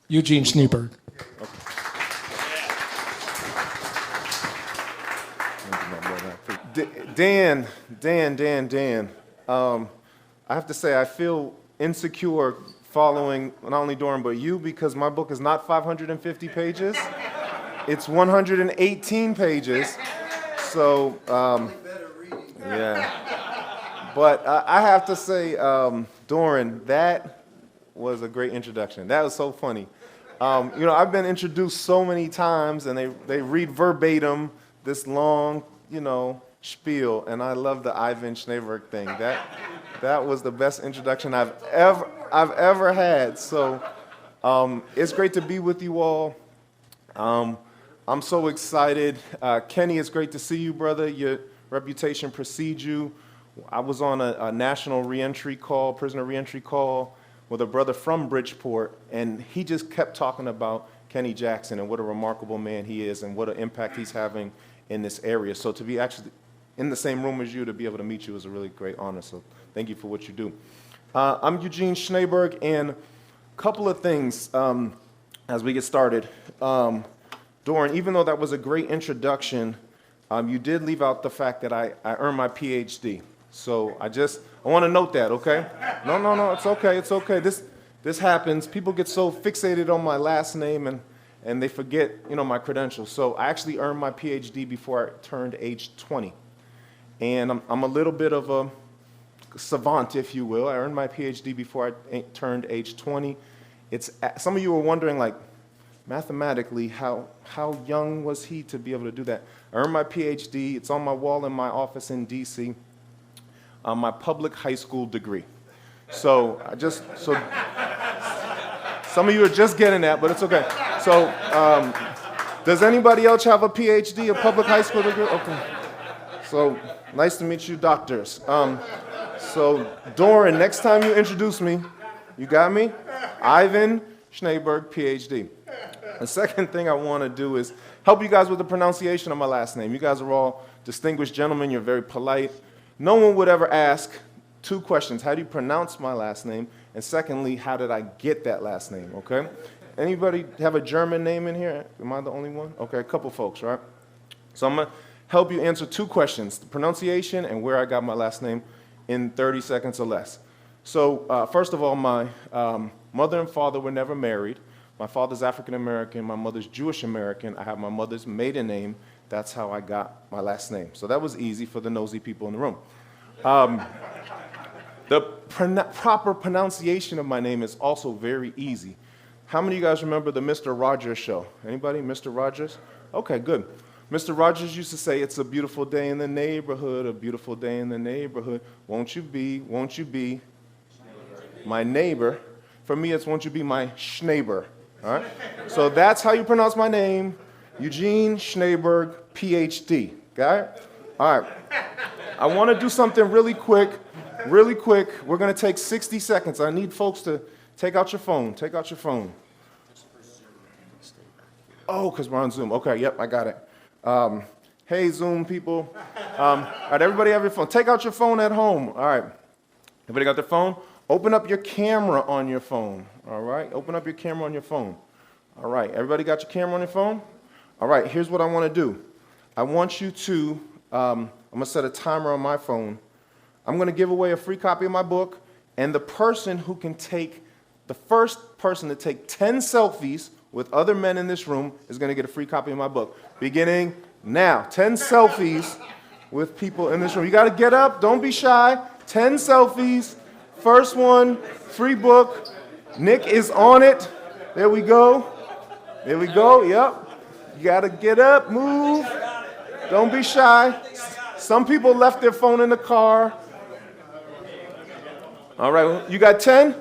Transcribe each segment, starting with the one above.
Eugene Schneeberg. Dan. I have to say, I feel insecure following not only Doran, but you, because my book is not 550 pages. It's 118 pages. So, yeah. But I have to say, Doran, that was a great introduction. That was so funny. I've been introduced so many times, and they read verbatim this long, spiel, and I love the Ivan Schneeberg thing. That was the best introduction I've ever had. So it's great to be with you all. I'm so excited. Kenny, it's great to see you, brother. Your reputation precedes you. I was on a national reentry call, prisoner reentry call, with a brother from Bridgeport, and he just kept talking about Kenny Jackson and what a remarkable man he is and what an impact he's having in this area. So to be actually in the same room as you, to be able to meet you is a really great honor. So thank you for what you do. I'm Eugene Schneeberg, and a couple of things as we get started. Doran, even though that was a great introduction, you did leave out the fact that I earned my PhD. So I want to note that, okay? No, it's okay. This happens. People get so fixated on my last name and they forget, my credentials. So I actually earned my PhD before I turned age 20. And I'm a little bit of a savant, if you will. I earned my PhD before I turned age 20. Some of you were wondering, like, mathematically, how young was he to be able to do that? I earned my PhD. It's on my wall in my office in D.C., my public high school degree. So some of you are just getting that, but it's okay. So does anybody else have a PhD, a public high school degree? Okay. So nice to meet you, doctors. So Doran, next time you introduce me, you got me? Ivan Schneeberg, PhD. The second thing I want to do is help you guys with the pronunciation of my last name. You guys are all distinguished gentlemen. You're very polite. No one would ever ask two questions. How do you pronounce my last name? And secondly, how did I get that last name, okay? Anybody have a German name in here? Am I the only one? Okay, a couple folks, right? So I'm going to help you answer two questions, the pronunciation and where I got my last name, in 30 seconds or less. So first of all, my mother and father were never married. My father's African American, my mother's Jewish American. I have my mother's maiden name. That's how I got my last name. So that was easy for the nosy people in the room. The proper pronunciation of my name is also very easy. How many of you guys remember the Mr. Rogers show? Anybody? Mr. Rogers? Okay, good. Mr. Rogers used to say, "It's a beautiful day in the neighborhood, a beautiful day in the neighborhood. Won't you be my neighbor?" For me, it's "Won't you be my Schneeber?" All right? So that's how you pronounce my name, Eugene Schneeberg, PhD. Got it? All right. I want to do something really quick. We're going to take 60 seconds. I need folks to take out your phone. Take out your phone. Oh, because we're on Zoom. Okay, yep, I got it. Hey, Zoom people. All right, everybody have your phone. Take out your phone at home. All right. Everybody got their phone? Open up your camera on your phone. All right, open up your camera on your phone. All right, everybody got your camera on your phone? All right, here's what I want to do. I want you to, I'm going to set a timer on my phone. I'm going to give away a free copy of my book, and the first person to take 10 selfies with other men in this room is going to get a free copy of my book. Beginning now. 10 selfies with people in this room. You got to get up. Don't be shy. 10 selfies. First one, free book. Nick is on it. There we go. Yep. You got to get up, move. Don't be shy. Some people left their phone in the car. All right, you got 10?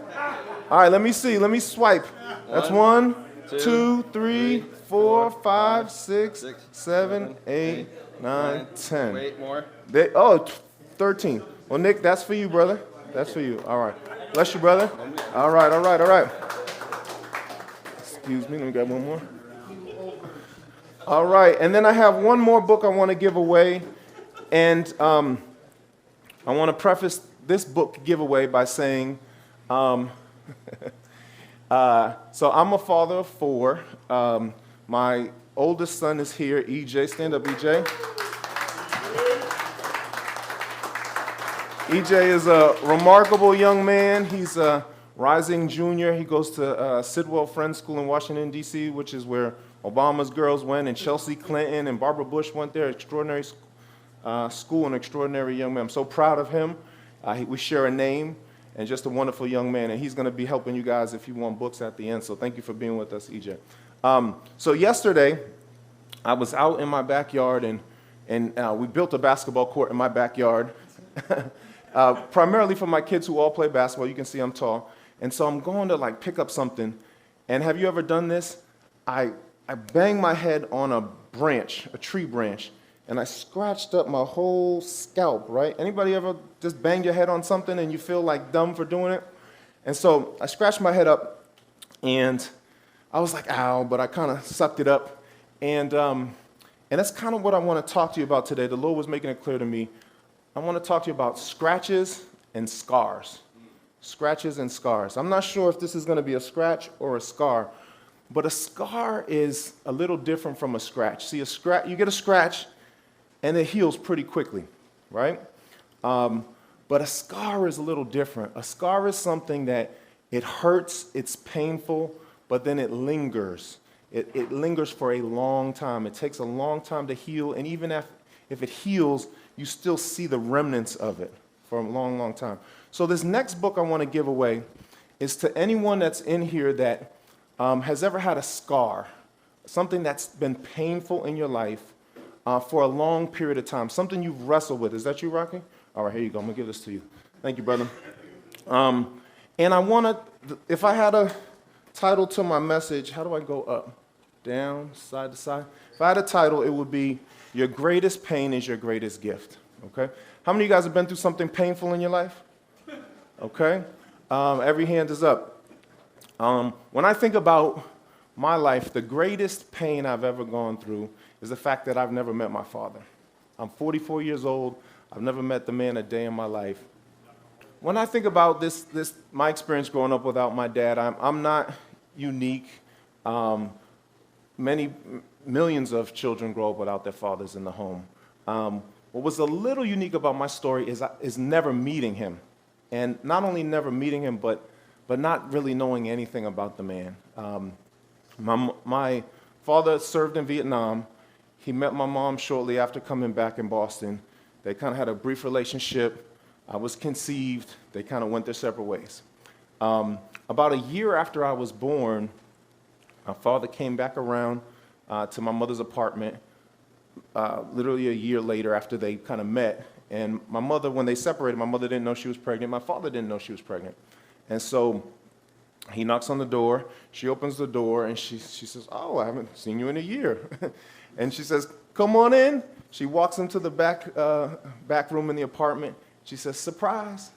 All right, let me see. Let me swipe. That's 1, 2, 3, 4, 5, 6, 7, 8, 9, 10. Wait, more? 13. Well, Nick, that's for you, brother. That's for you. All right. Bless you, brother. All right. Excuse me, let me grab one more. All right, and then I have one more book I want to give away, and I want to preface this book giveaway by saying So I'm a father of four. My oldest son is here, EJ. Stand up, EJ. EJ is a remarkable young man. He's a rising junior. He goes to Sidwell Friends School in Washington, D.C., which is where Obama's girls went, and Chelsea Clinton and Barbara Bush went there. Extraordinary school, an extraordinary young man. I'm so proud of him. We share a name, and just a wonderful young man. And he's going to be helping you guys if you want books at the end. So thank you for being with us, EJ. So yesterday, I was out in my backyard, and we built a basketball court in my backyard. Primarily for my kids who all play basketball. You can see I'm tall. And so I'm going to pick up something. And have you ever done this? I banged my head on a branch, a tree branch, and I scratched up my whole scalp, right? Anybody ever just bang your head on something and you feel dumb for doing it? And so I scratched my head up, and I was like, ow, but I kind of sucked it up. And that's kind of what I want to talk to you about today. The Lord was making it clear to me. I want to talk to you about scratches and scars. Scratches and scars. I'm not sure if this is going to be a scratch or a scar, but a scar is a little different from a scratch. See, you get a scratch, and it heals pretty quickly, right? But a scar is a little different. A scar is something that it hurts, it's painful, but then it lingers. It lingers for a long time. It takes a long time to heal, and even if it heals, you still see the remnants of it for a long, long time. So this next book I want to give away is to anyone that's in here that has ever had a scar, something that's been painful in your life for a long period of time, something you've wrestled with. Is that you, Rocky? All right, here you go. I'm going to give this to you. Thank you, brother. And I want to, if I had a title to my message, how do I go up, down, side to side? If I had a title, it would be Your Greatest Pain is Your Greatest Gift, okay? How many of you guys have been through something painful in your life? Okay? Every hand is up. When I think about my life, the greatest pain I've ever gone through is the fact that I've never met my father. I'm 44 years old. I've never met the man a day in my life. When I think about my experience growing up without my dad, I'm not unique. Millions of children grow up without their fathers in the home. What was a little unique about my story is never meeting him. And not only never meeting him, but not really knowing anything about the man. My father served in Vietnam. He met my mom shortly after coming back in Boston. They kind of had a brief relationship. I was conceived. They kind of went their separate ways. About a year after I was born, my father came back around to my mother's apartment, literally a year later after they kind of met. And my mother, when they separated, my mother didn't know she was pregnant. My father didn't know she was pregnant. And so he knocks on the door. She opens the door, and she says, "Oh, I haven't seen you in a year." And she says, "Come on in." She walks into the back room in the apartment. She says, "Surprise,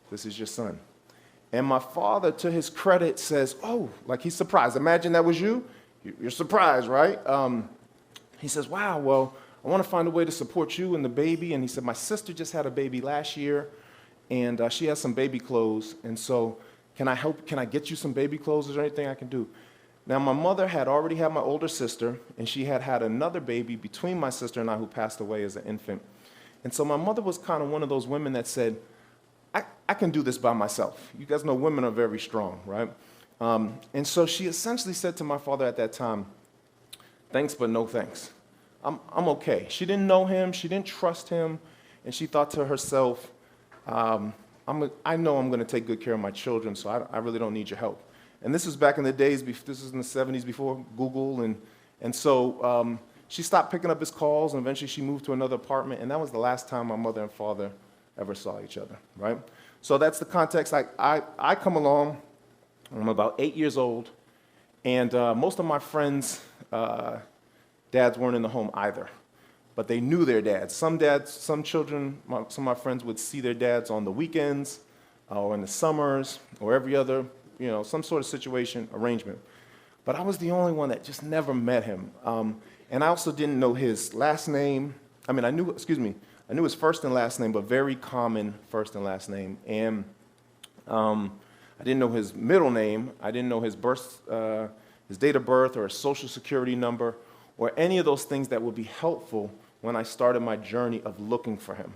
this is your son." And my father, to his credit, says, "Oh," like he's surprised. Imagine that was you. You're surprised, right? He says, "Wow, well, I want to find a way to support you and the baby." And he said, "My sister just had a baby last year, and she has some baby clothes. And so can I help? Can I get you some baby clothes? Is there anything I can do?" Now, my mother had already had my older sister, and she had had another baby between my sister and I who passed away as an infant. And so my mother was kind of one of those women that said, I can do this by myself. You guys know women are very strong, right? And so she essentially said to my father at that time, "Thanks, but no thanks. I'm okay." She didn't know him. She didn't trust him. And she thought to herself, I know I'm going to take good care of my children, so I really don't need your help. And this was back in the days, this was in the 70s before Google. And so she stopped picking up his calls, and eventually she moved to another apartment. And that was the last time my mother and father ever saw each other, right? So that's the context. I come along. I'm about 8 years old. And most of my friends' dads weren't in the home either. But they knew their dads. Some children, some of my friends would see their dads on the weekends or in the summers or every other, some sort of situation, arrangement. But I was the only one that just never met him. And I also didn't know his last name. I knew his first and last name, but very common first and last name. And I didn't know his middle name. I didn't know his date of birth or his social security number or any of those things that would be helpful when I started my journey of looking for him.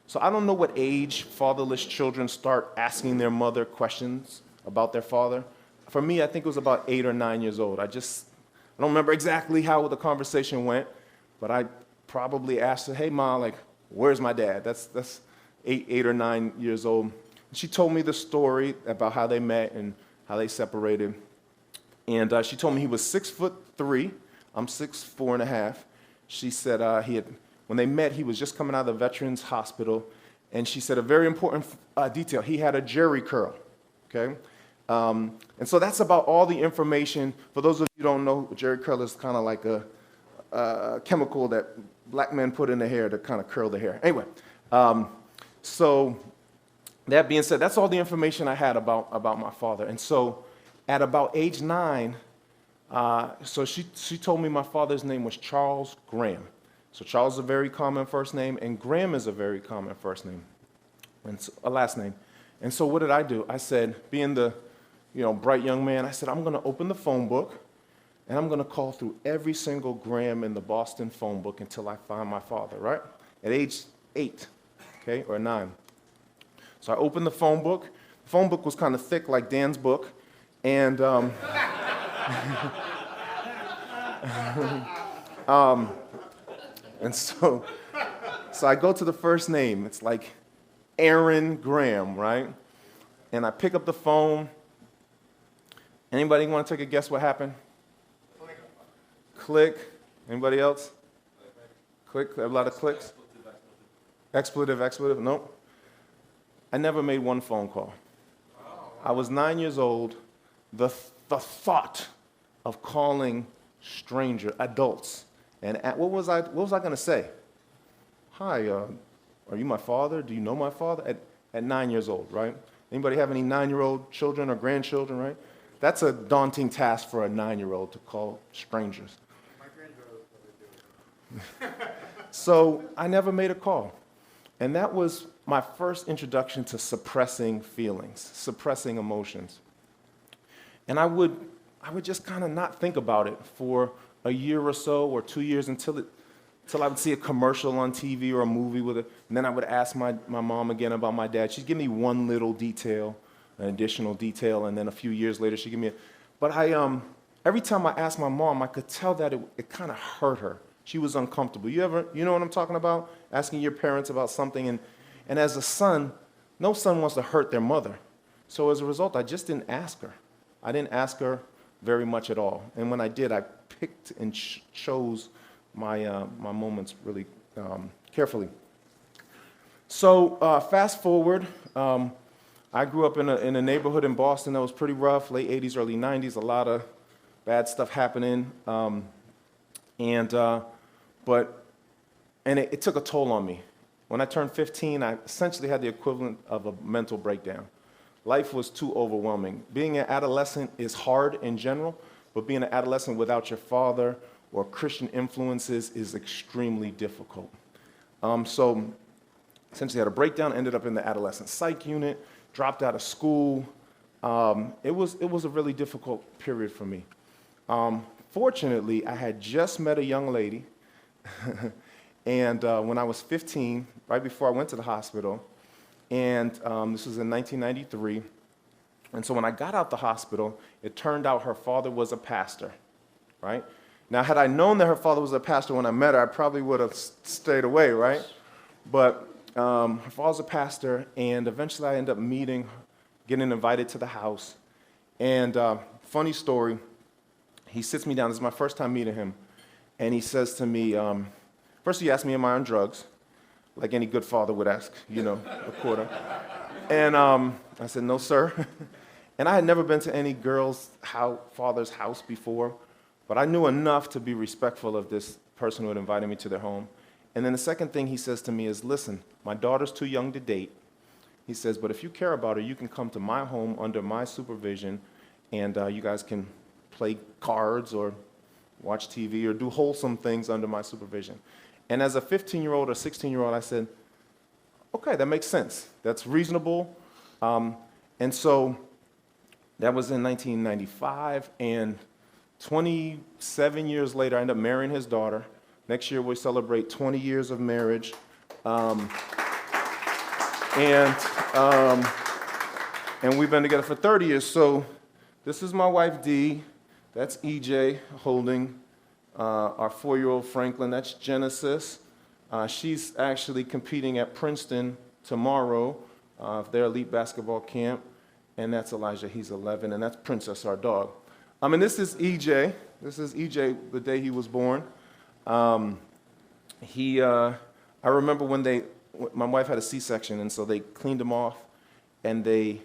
So I don't know what age fatherless children start asking their mother questions about their father. For me, I think it was about 8 or 9 years old. I don't remember exactly how the conversation went, but I probably asked her, hey, Ma, like, where's my dad? That's 8 or 9 years old. She told me the story about how they met and how they separated. And she told me he was 6'3". I'm 6'4.5". She said when they met, he was just coming out of the Veterans Hospital. And she said a very important detail, he had a jerry curl, okay? And so that's about all the information. For those of you who don't know, jerry curl is kind of like a chemical that black men put in the hair to kind of curl the hair. Anyway, so that being said, that's all the information I had about my father. And so at about age 9, so she told me my father's name was Charles Graham. So Charles is a very common first name, and Graham is a very common first name, and a last name. And so what did I do? I said, being the bright young man, I said, I'm going to open the phone book, and I'm going to call through every single Graham in the Boston phone book until I find my father, right? At age 8, okay, or 9. So I opened the phone book. The phone book was kind of thick like Dan's book, and and so I go to the first name. It's like Aaron Graham, right? And I pick up the phone. Anybody want to take a guess what happened? Click. Anybody else? Click. A lot of clicks. Expletive. Nope. I never made one phone call. I was 9 years old. The thought of calling adults, and what was I going to say? Hi, are you my father? Do you know my father? At 9 years old, right? Anybody have any 9-year-old children or grandchildren, right? That's a daunting task for a 9-year-old to call strangers. My granddaughter was probably doing it. So I never made a call. And that was my first introduction to suppressing feelings, suppressing emotions. And I would just kind of not think about it for a year or so or 2 years until I would see a commercial on TV or a movie with it. And then I would ask my mom again about my dad. She'd give me one little detail, an additional detail, and then a few years later she'd give me But every time I asked my mom, I could tell that it kind of hurt her. She was uncomfortable. You know what I'm talking about? Asking your parents about something. And as a son, no son wants to hurt their mother. So as a result, I just didn't ask her. I didn't ask her very much at all. And when I did, I picked and chose my moments really carefully. So fast forward, I grew up in a neighborhood in Boston that was pretty rough, late 80s, early 90s, a lot of bad stuff happening. And it took a toll on me. When I turned 15, I essentially had the equivalent of a mental breakdown. Life was too overwhelming. Being an adolescent is hard in general, but being an adolescent without your father or Christian influences is extremely difficult. So essentially had a breakdown, ended up in the adolescent psych unit, dropped out of school. It was a really difficult period for me. Fortunately, I had just met a young lady, and when I was 15, right before I went to the hospital, and this was in 1993, and so when I got out the hospital, it turned out her father was a pastor, right? Now, had I known that her father was a pastor when I met her, I probably would have stayed away, right? But her father's a pastor, and eventually I ended up getting invited to the house, and funny story, he sits me down. This is my first time meeting him. And he says to me, first he asked me, am I on drugs? Like any good father would ask, a quarter. And I said, no, sir. And I had never been to any father's house before, but I knew enough to be respectful of this person who had invited me to their home. And then the second thing he says to me is, listen, my daughter's too young to date. He says, but if you care about her, you can come to my home under my supervision, and you guys can play cards or watch TV or do wholesome things under my supervision. And as a 15-year-old or 16-year-old, I said, okay, that makes sense. That's reasonable. And so That was in 1995, and 27 years later, I ended up marrying his daughter. Next year, we celebrate 20 years of marriage. And we've been together for 30 years. So this is my wife, Dee. That's EJ holding our 4-year-old Franklin. That's Genesis. She's actually competing at Princeton tomorrow, their elite basketball camp. And that's Elijah. He's 11. And that's Princess, our dog. And this is EJ. This is EJ the day he was born. I remember when my wife had a C-section, and so they cleaned him off, and the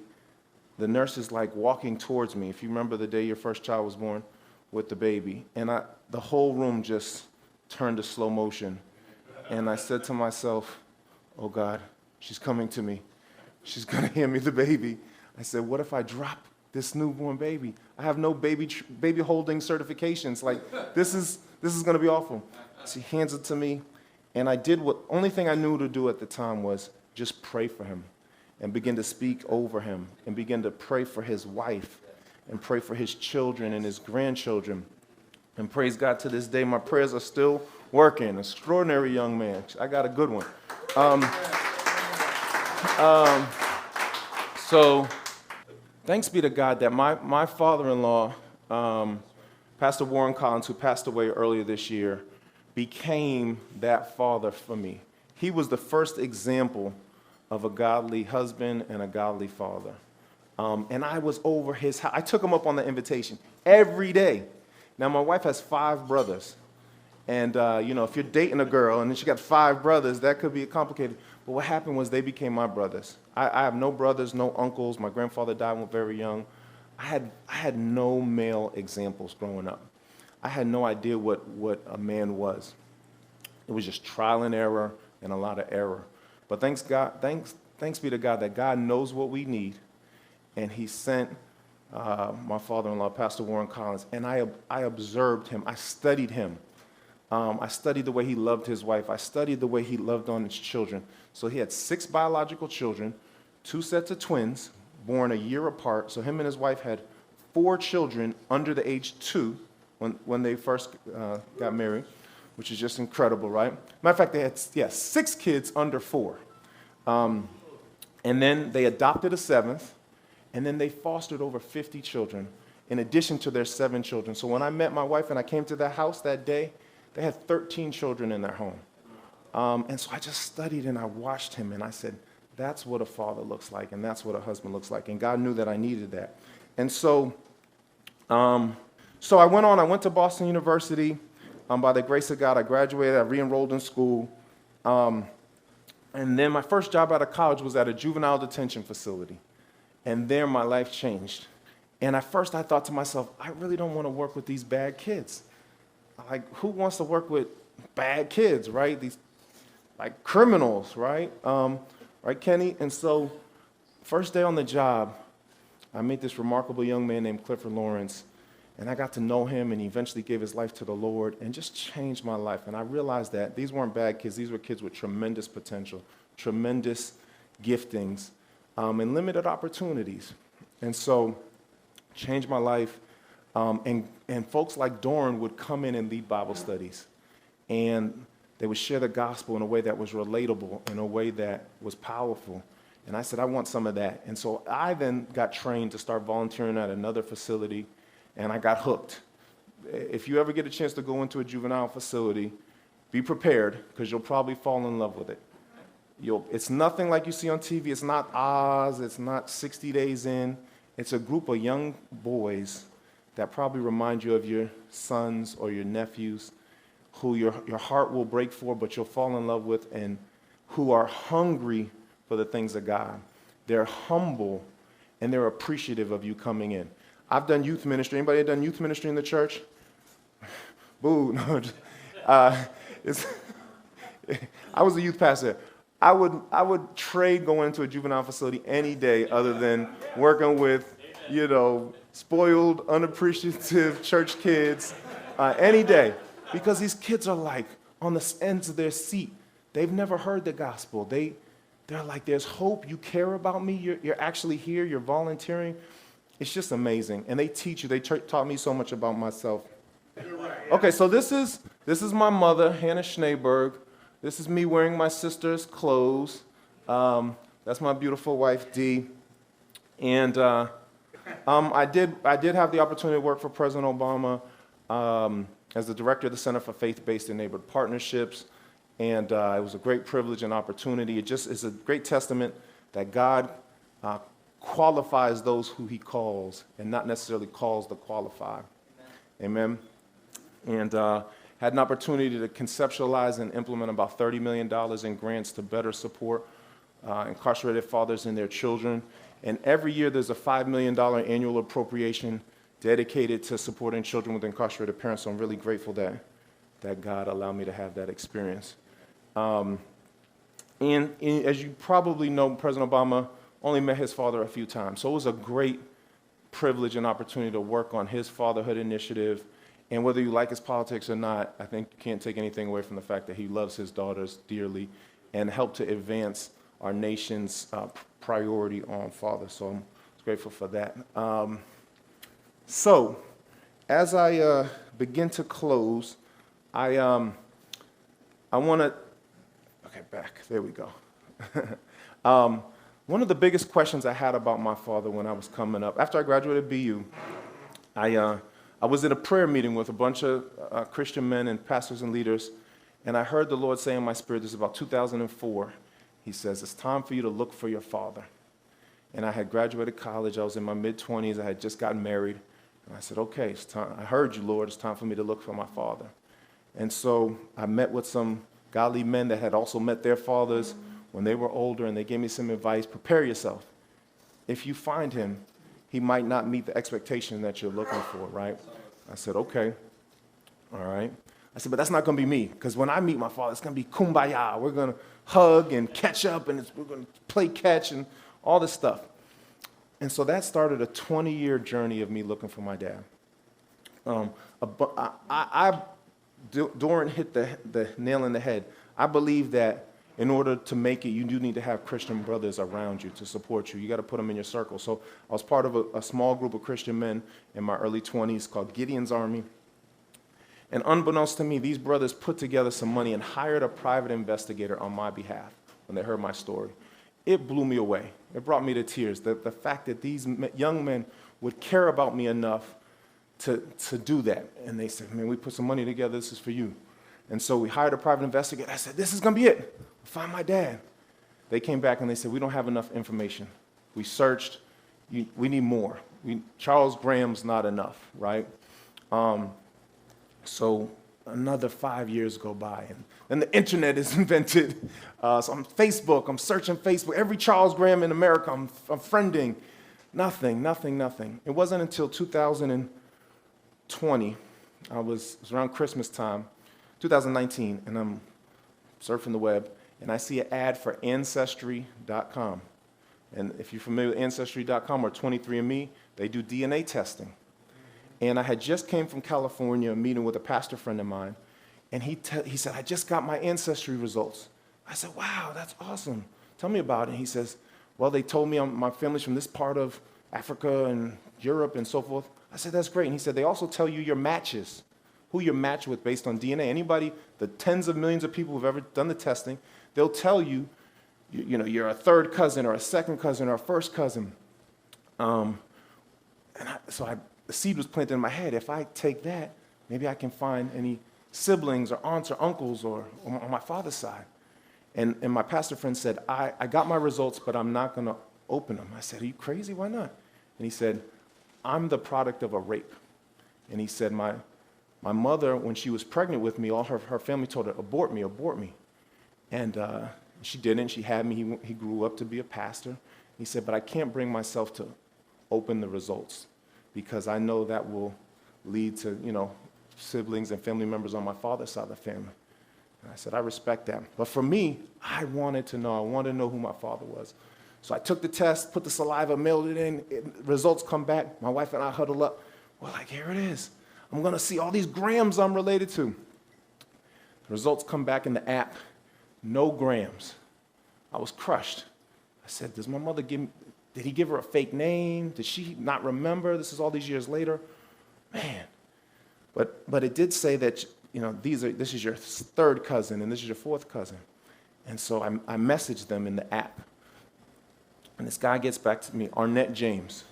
nurse is like walking towards me. If you remember the day your first child was born with the baby, and the whole room just turned to slow motion, and I said to myself, oh God, she's coming to me. She's gonna hand me the baby. I said, what if I drop this newborn baby? I have no baby holding certifications. Like, this is gonna be awful. She hands it to me, and I did only thing I knew to do at the time was just pray for him and begin to speak over him and begin to pray for his wife and pray for his children and his grandchildren. And praise God, to this day, my prayers are still working. Extraordinary young man. I got a good one. So thanks be to God that my father-in-law, Pastor Warren Collins, who passed away earlier this year, became that father for me. He was the first example of a godly husband and a godly father. And I was over his house. I took him up on the invitation every day. Now, my wife has 5 brothers. And, if you're dating a girl and then she got 5 brothers, that could be complicated. But what happened was they became my brothers. I have no brothers, no uncles. My grandfather died when very young. I had no male examples growing up. I had no idea what a man was. It was just trial and error and a lot of error. But thanks be to God that God knows what we need, and he sent my father-in-law, Pastor Warren Collins, and I observed him. I studied him. I studied the way he loved his wife. I studied the way he loved on his children. So he had 6 biological children, 2 sets of twins, born a year apart. So him and his wife had 4 children under the age 2 when they first got married, which is just incredible, right? Matter of fact, they had 6 kids under 4. And then they adopted a 7th, and then they fostered over 50 children in addition to their 7 children. So when I met my wife and I came to their house that day, they had 13 children in their home. And so I just studied and I watched him, and I said, that's what a father looks like, and that's what a husband looks like. And God knew that I needed that. And so I went to Boston University. By the grace of God, I graduated, I re-enrolled in school. And then my first job out of college was at a juvenile detention facility. And there my life changed. And at first I thought to myself, I really don't want to work with these bad kids. Like, who wants to work with bad kids, right? These, like, criminals, right? Right, Kenny? And so, first day on the job, I met this remarkable young man named Clifford Lawrence, and I got to know him, and he eventually gave his life to the Lord and just changed my life. And I realized that these weren't bad kids. These were kids with tremendous potential, tremendous giftings, and limited opportunities. And so, changed my life. And folks like Doran would come in and lead Bible studies. And they would share the gospel in a way that was relatable, in a way that was powerful. And I said, I want some of that. And so I then got trained to start volunteering at another facility, and I got hooked. If you ever get a chance to go into a juvenile facility, be prepared, because you'll probably fall in love with it. It's nothing like you see on TV. It's not Oz. It's not 60 Days In. It's a group of young boys that probably remind you of your sons or your nephews, who your heart will break for, but you'll fall in love with, and who are hungry for the things of God. They're humble, and they're appreciative of you coming in. I've done youth ministry. Anybody done youth ministry in the church? Boo. No. I was a youth pastor. I would trade going to a juvenile facility any day other than working with, spoiled, unappreciative church kids any day, because these kids are like on the ends of their seat. They've never heard the gospel. They're like, there's hope. You care about me. You're actually here. You're volunteering. it's just amazing. And they teach you. They taught me so much about myself. You're right. Okay, so this is my mother, Hannah Schneeberg. This is me wearing my sister's clothes. That's my beautiful wife, Dee. And I did have the opportunity to work for President Obama as the director of the Center for Faith-Based and Neighborhood Partnerships. And it was a great privilege and opportunity. It just is a great testament that God qualifies those who he calls and not necessarily calls the qualified. Amen. And had an opportunity to conceptualize and implement about $30 million in grants to better support incarcerated fathers and their children. And every year there's a $5 million annual appropriation dedicated to supporting children with incarcerated parents. So I'm really grateful that God allowed me to have that experience. And as you probably know, President Obama only met his father a few times. So it was a great privilege and opportunity to work on his fatherhood initiative. And whether you like his politics or not, I think you can't take anything away from the fact that he loves his daughters dearly and helped to advance our nation's priority on fathers. So I'm grateful for that. So as I begin to close, I want to, okay, back, there we go. One of the biggest questions I had about my father when I was coming up, after I graduated BU, I was in a prayer meeting with a bunch of Christian men and pastors and leaders, and I heard the Lord say in my spirit, this is about 2004, he says, it's time for you to look for your father. And I had graduated college, I was in my mid-20s, I had just gotten married, and I said, okay, it's time. I heard you, Lord, it's time for me to look for my father. And so I met with some godly men that had also met their fathers when they were older, and they gave me some advice. Prepare yourself. If you find him, he might not meet the expectation that you're looking for, right? I said, okay, all right. I said, but that's not going to be me, because when I meet my father, it's going to be kumbaya. We're going to hug and catch up, and we're going to play catch and all this stuff. And so that started a 20-year journey of me looking for my dad. Doran hit the nail in the head. I believe that in order to make it, you do need to have Christian brothers around you to support you. You got to put them in your circle. So I was part of a small group of Christian men in my early 20s called Gideon's Army. And unbeknownst to me, these brothers put together some money and hired a private investigator on my behalf when they heard my story. It blew me away. It brought me to tears. The fact that these young men would care about me enough to do that. And they said, man, we put some money together. This is for you. And so we hired a private investigator. I said, this is going to be it. We'll find my dad. They came back and they said, we don't have enough information. We searched. We need more. Charles Graham's not enough, right? So another 5 years go by, and then the internet is invented. So I'm Facebook. I'm searching Facebook. Every Charles Graham in America, I'm friending. Nothing. It wasn't until 2020, it was around Christmas time, 2019, and I'm surfing the web, and I see an ad for Ancestry.com. And if you're familiar with Ancestry.com or 23andMe, they do DNA testing. And I had just came from California, meeting with a pastor friend of mine, and he said, I just got my ancestry results. I said, wow, that's awesome. Tell me about it. And he says, well, they told me my family's from this part of Africa and Europe and so forth. I said, that's great. And he said, they also tell you your matches, who you're matched with based on DNA. Anybody, the tens of millions of people who've ever done the testing, they'll tell you, you're a third cousin or a second cousin or a first cousin. The seed was planted in my head. If I take that, maybe I can find any siblings or aunts or uncles or on my father's side. And my pastor friend said, I got my results, but I'm not going to open them. I said, are you crazy? Why not? And he said, I'm the product of a rape. And he said, my mother, when she was pregnant with me, all her family told her, abort me. And she didn't. She had me. He grew up to be a pastor. He said, but I can't bring myself to open the results, because I know that will lead to, siblings and family members on my father's side of the family. And I said, I respect that. But for me, I wanted to know who my father was. So I took the test, put the saliva, mailed it in, results come back. My wife and I huddle up. We're like, here it is. I'm going to see all these Grahams I'm related to. The results come back in the app, no Grahams. I was crushed. I said, did Did he give her a fake name? Did she not remember? This is all these years later. Man. But it did say that, this is your third cousin and this is your fourth cousin. And so I messaged them in the app. And this guy gets back to me, Arnett James.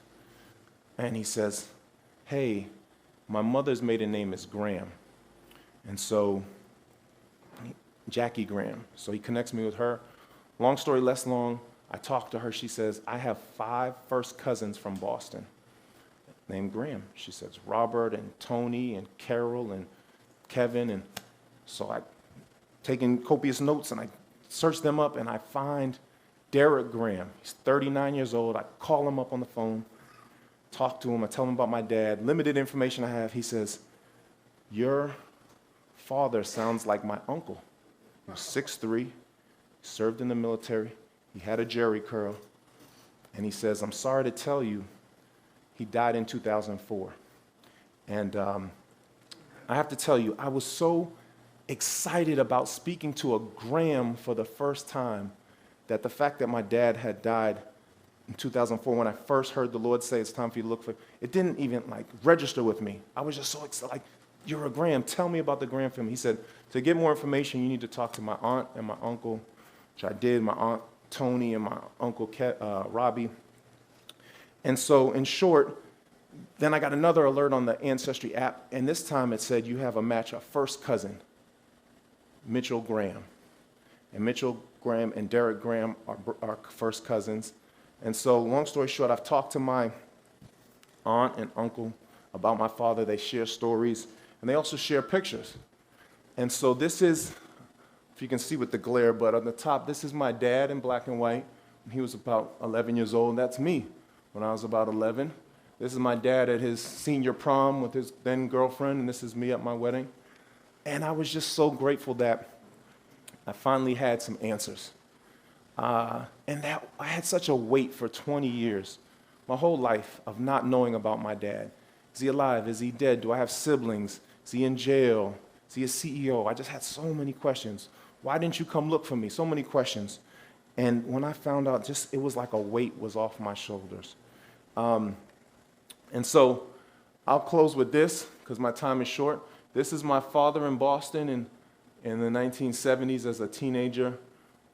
And he says, hey, my mother's maiden name is Graham. And so, Jackie Graham. So he connects me with her. Long story less long, I talk to her. She says, I have 5 first cousins from Boston named Graham. She says, Robert and Tony and Carol and Kevin. And so I taking copious notes and I search them up and I find Derek Graham. He's 39 years old. I call him up on the phone, talk to him. I tell him about my dad. Limited information I have. He says, your father sounds like my uncle. He was 6'3", served in the military. He had a jerry curl. And he says, I'm sorry to tell you, he died in 2004. And I have to tell you, I was so excited about speaking to a Graham for the first time that the fact that my dad had died in 2004, when I first heard the Lord say it's time for you to look for, it didn't even register with me. I was just so excited, you're a Graham, tell me about the Graham family. He said, to get more information, you need to talk to my aunt and my uncle, which I did, my aunt Tony and my uncle Robbie. And so in short, then I got another alert on the Ancestry app, and this time it said you have a match, a first cousin, Mitchell Graham. And Mitchell Graham and Derek Graham are first cousins. And so long story short, I've talked to my aunt and uncle about my father. They share stories, and they also share pictures. And so this is, if you can see with the glare, but on the top, this is my dad in black and white. He was about 11 years old, and that's me when I was about 11. This is my dad at his senior prom with his then girlfriend, and this is me at my wedding. And I was just so grateful that I finally had some answers. And that I had such a wait for 20 years, my whole life, of not knowing about my dad. Is he alive? Is he dead? Do I have siblings? Is he in jail? Is he a CEO? I just had so many questions. Why didn't you come look for me? So many questions. And when I found out, it was like a weight was off my shoulders. And so I'll close with this because my time is short. This is my father in Boston in the 1970s as a teenager.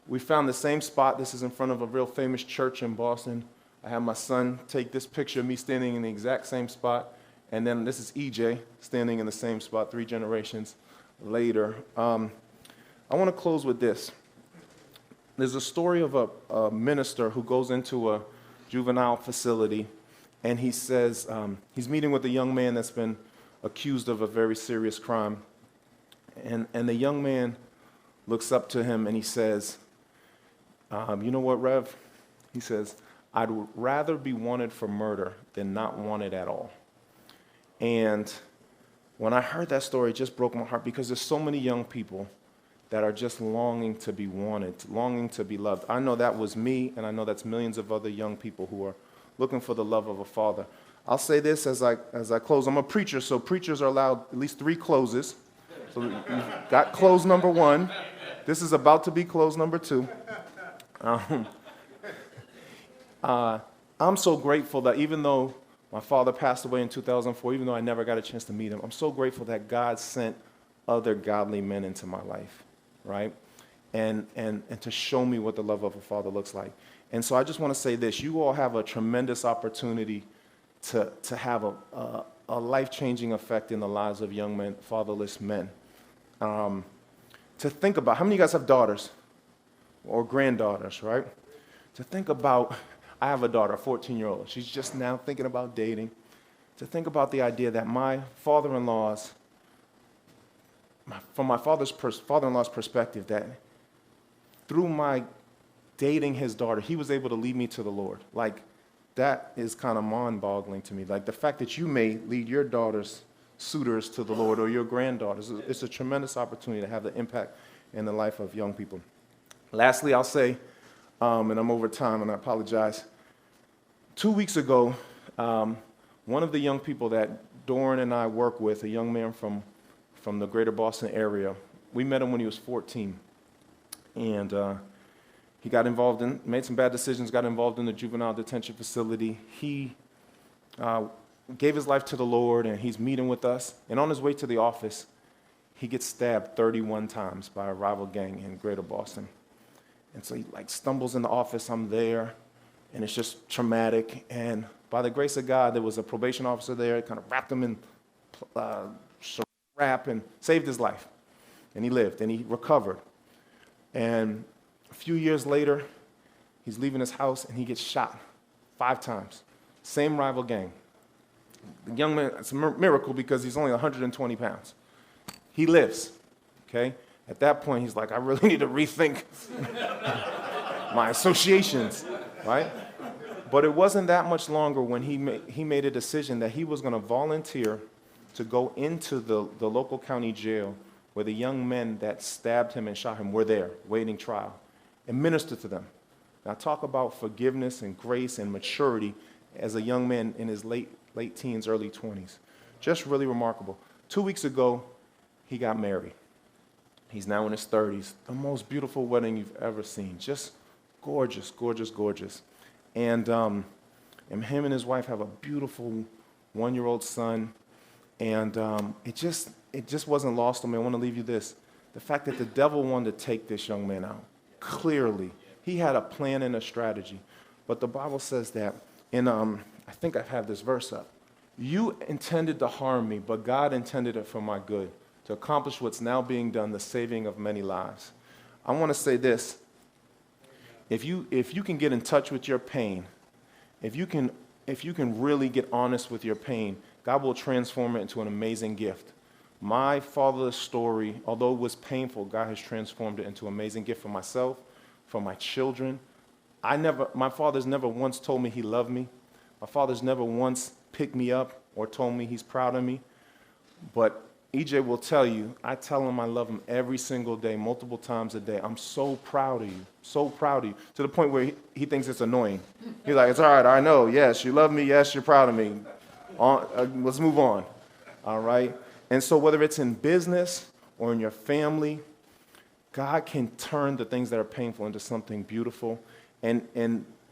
We found the same spot. This is in front of a real famous church in Boston. I had my son take this picture of me standing in the exact same spot. And then this is EJ standing in the same spot 3 generations later. I want to close with this. There's a story of a minister who goes into a juvenile facility, and he says he's meeting with a young man that's been accused of a very serious crime. And the young man looks up to him and he says, you know what, Rev? He says, I'd rather be wanted for murder than not wanted at all. And when I heard that story, it just broke my heart because there's so many young people that are just longing to be wanted, longing to be loved. I know that was me, and I know that's millions of other young people who are looking for the love of a father. I'll say this as I close. I'm a preacher, so preachers are allowed at least 3 closes. So we've got close number 1. This is about to be close number 2. I'm so grateful that even though my father passed away in 2004, even though I never got a chance to meet him, I'm so grateful that God sent other godly men into my life, right? And to show me what the love of a father looks like. And so I just want to say this. You all have a tremendous opportunity to have a life-changing effect in the lives of young men, fatherless men. To think about, how many of you guys have daughters or granddaughters, right? To think about, I have a daughter, a 14-year-old. She's just now thinking about dating. To think about the idea that my father-in-law's, from my father-in-law's perspective, that through my dating his daughter, he was able to lead me to the Lord. Like, that is kind of mind-boggling to me. Like, the fact that you may lead your daughter's suitors to the Lord or your granddaughters, it's a tremendous opportunity to have the impact in the life of young people. Lastly, I'll say, and I'm over time and I apologize, 2 weeks ago, one of the young people that Doran and I work with, a young man from the greater Boston area, we met him when he was 14. And He made some bad decisions, got involved in the juvenile detention facility. He gave his life to the Lord, and he's meeting with us. And on his way to the office, he gets stabbed 31 times by a rival gang in Greater Boston. And so he stumbles in the office. I'm there, and it's just traumatic. And by the grace of God, there was a probation officer there, kind of wrapped him in wrap and saved his life. And he lived, and he recovered. And a few years later, he's leaving his house, and he gets shot 5 times. Same rival gang. The young man, it's a miracle because he's only 120 pounds. He lives, okay? At that point, he's like, I really need to rethink my associations, right? But it wasn't that much longer when he made a decision that he was going to volunteer to go into the local county jail where the young men that stabbed him and shot him were there, waiting trial, and minister to them. Now, talk about forgiveness and grace and maturity as a young man in his late teens, early 20s. Just really remarkable. 2 weeks ago, he got married. He's now in his 30s. The most beautiful wedding you've ever seen. Just gorgeous, gorgeous, gorgeous. And him and his wife have a beautiful 1-year-old son. And it just wasn't lost on me. I want to leave you this. The fact that the devil wanted to take this young man out. Clearly. He had a plan and a strategy. But the Bible says that in, I think I have this verse up. You intended to harm me, but God intended it for my good, to accomplish what's now being done, the saving of many lives. I want to say this. If you can get in touch with your pain, if you can really get honest with your pain, God will transform it into an amazing gift. My fatherless story, although it was painful, God has transformed it into an amazing gift for myself, for my children. My father's never once told me he loved me. My father's never once picked me up or told me he's proud of me. But EJ will tell you, I tell him I love him every single day, multiple times a day. I'm so proud of you, so proud of you, to the point where he thinks it's annoying. He's like, it's all right, I know, yes, you love me, yes, you're proud of me. Let's move on, all right? And so whether it's in business or in your family, God can turn the things that are painful into something beautiful. And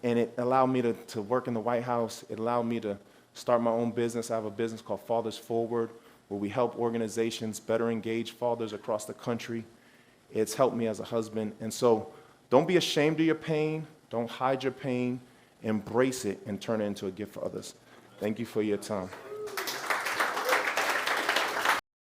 it allowed me to work in the White House. It allowed me to start my own business. I have a business called Fathers Forward, where we help organizations better engage fathers across the country. It's helped me as a husband. And so don't be ashamed of your pain. Don't hide your pain. Embrace it and turn it into a gift for others. Thank you for your time.